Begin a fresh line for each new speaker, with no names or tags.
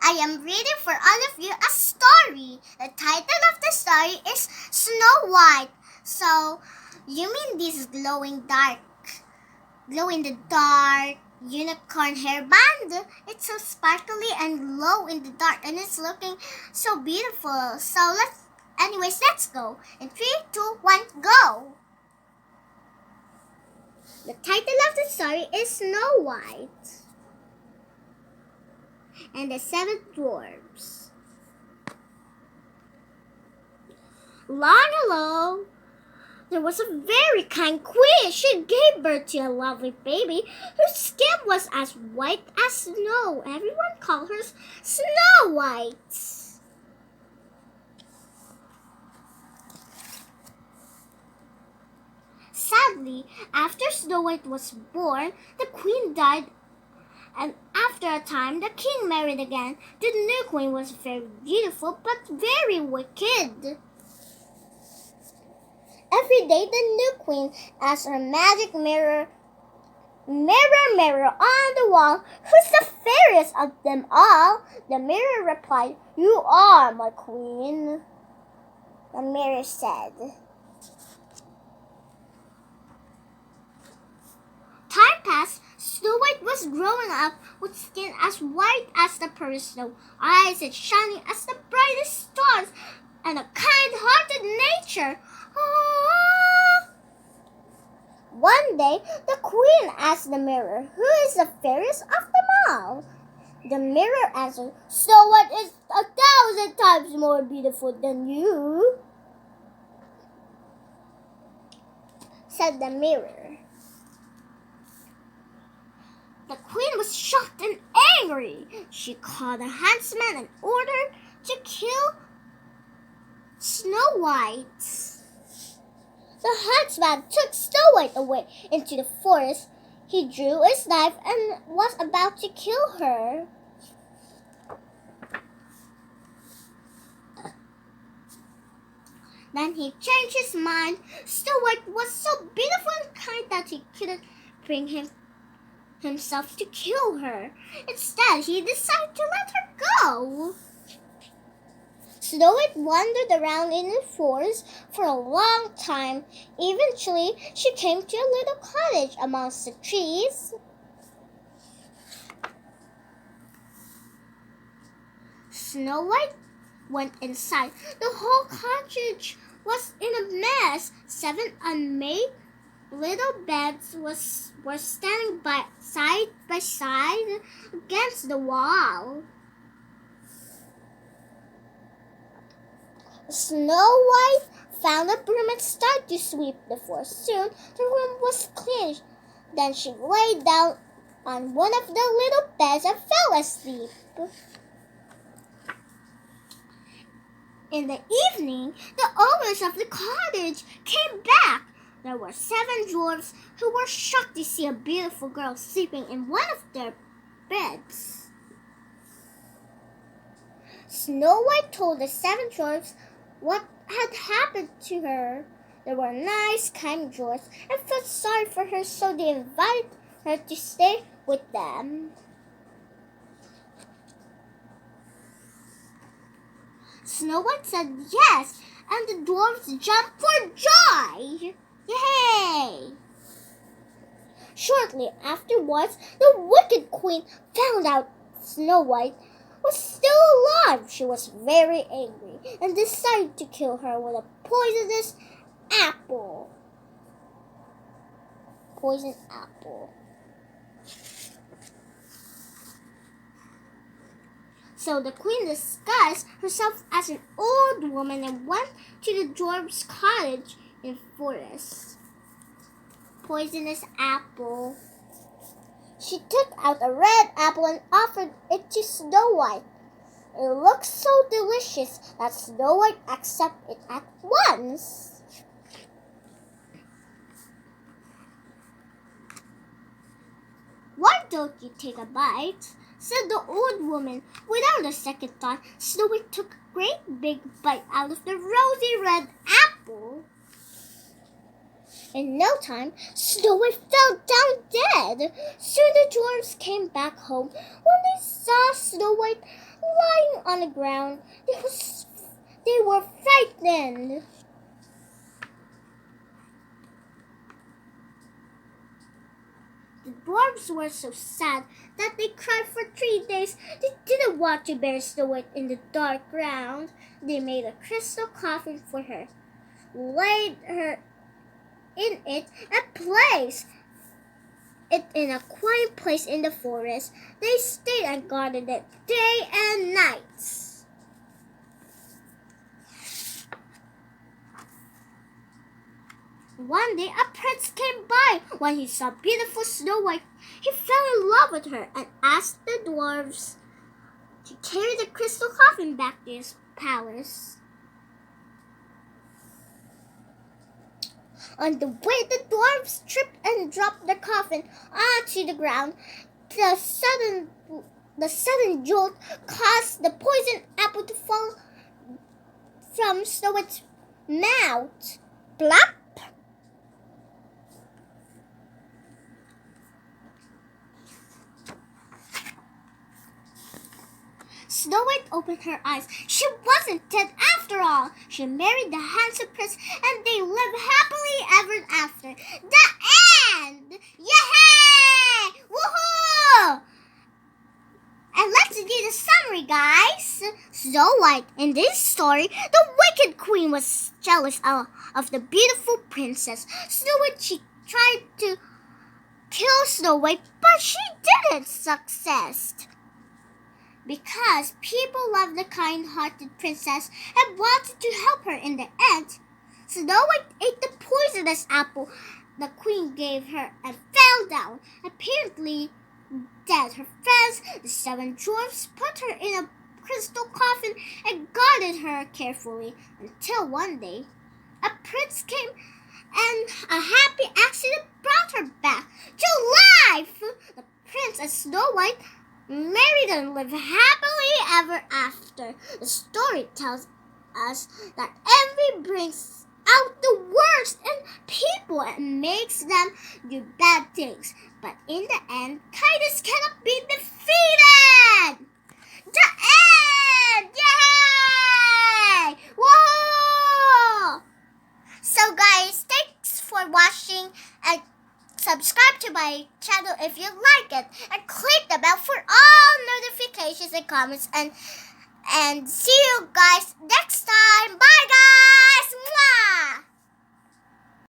I am reading for all of you a story. The title of the story is Snow White. So, you mean this glow in the dark unicorn hairband? It's so sparkly and glow in the dark, and it's looking so beautiful. So let's go. In 3, 2, 1, go. The title of the story is Snow White and the 7 Dwarfs. Long ago, there was a very kind queen. She gave birth to a lovely baby whose skin was as white as snow. Everyone called her Snow White. Sadly, after Snow White was born, the queen died, and after a time, the king married again. The new queen was very beautiful but very wicked. Every day, the new queen asked her magic mirror, mirror on the wall, who's the fairest of them all? The mirror replied, "You are, my queen," the mirror said. Time passed. Snow White was growing up with skin as white as the pearly snow, eyes as shining as the brightest stars, and a kind-hearted nature. One day, the queen asked the mirror, "Who is the fairest of them all?" The mirror answered, "Snow White is 1,000 times more beautiful than you," said the mirror. The queen was shocked and angry. She called a huntsman and ordered to kill Snow White. The huntsman took Snow White away into the forest. He drew his knife and was about to kill her. Then he changed his mind. Snow White was so beautiful and kind that he couldn't bring himself to kill her. Instead, he decided to let her go. Snow White wandered around in the forest for a long time. Eventually, she came to a little cottage amongst the trees. Snow White went inside. The whole cottage was in a mess. 7 unmade little beds were standing side by side against the wall. Snow White found a broom and started to sweep the floor. Soon, the room was clean. Then she lay down on one of the little beds and fell asleep. In the evening, the owners of the cottage came back. There were 7 dwarfs who were shocked to see a beautiful girl sleeping in one of their beds. Snow White told the 7 dwarfs what had happened to her. They were nice, kind dwarfs and felt sorry for her, so they invited her to stay with them. Snow White said yes, and the dwarfs jumped for joy. Yay! Shortly afterwards, the wicked queen found out Snow White was still alive. She was very angry and decided to kill her with a poisonous apple. Poison apple. So the queen disguised herself as an old woman and went to the dwarf's cottage in the forest. Poisonous apple. She took out a red apple and offered it to Snow White. It looked so delicious that Snow White accepted it at once. "Why don't you take a bite?" said the old woman. Without a second thought, Snow White took a great big bite out of the rosy red apple. In no time, Snow White fell down dead. Soon the dwarfs came back home. When they saw Snow White, lying on the ground. They were frightened. The dwarves were so sad that they cried for 3 days. They didn't want to bury Snow White in the dark ground. They made a crystal coffin for her, laid her in it, and placed it in a quiet place in the forest. They stayed and guarded it day and night. One day a prince came by. When he saw beautiful Snow White, he fell in love with her and asked the dwarves to carry the crystal coffin back to his palace. On the way, the dwarves tripped and dropped the coffin onto the ground. The sudden jolt caused the poisoned apple to fall from Snow White's mouth. Plop! Snow White opened her eyes. She wasn't dead after all. She married the handsome prince and they lived happily ever after. The end! Yay! Woohoo! And let's do the summary, guys. Snow White, in this story, the wicked queen was jealous of the beautiful princess. Snow White, she tried to kill Snow White, but she didn't succeed. Because people loved the kind-hearted princess and wanted to help her in the end, Snow White ate the poisonous apple the queen gave her and fell down, apparently dead. Her friends, the 7 dwarfs, put her in a crystal coffin and guarded her carefully until one day a prince came and a happy accident brought her back to life. The prince and Snow White married and lived happily ever after. The story tells us that envy brings out the worst in people and makes them do bad things. But in the end, kindness cannot be defeated. The end! Yay! Whoa! So guys, thanks for watching and subscribe to my channel if you like it, and click the bell for all notifications and comments, and see you guys next time. Bye guys!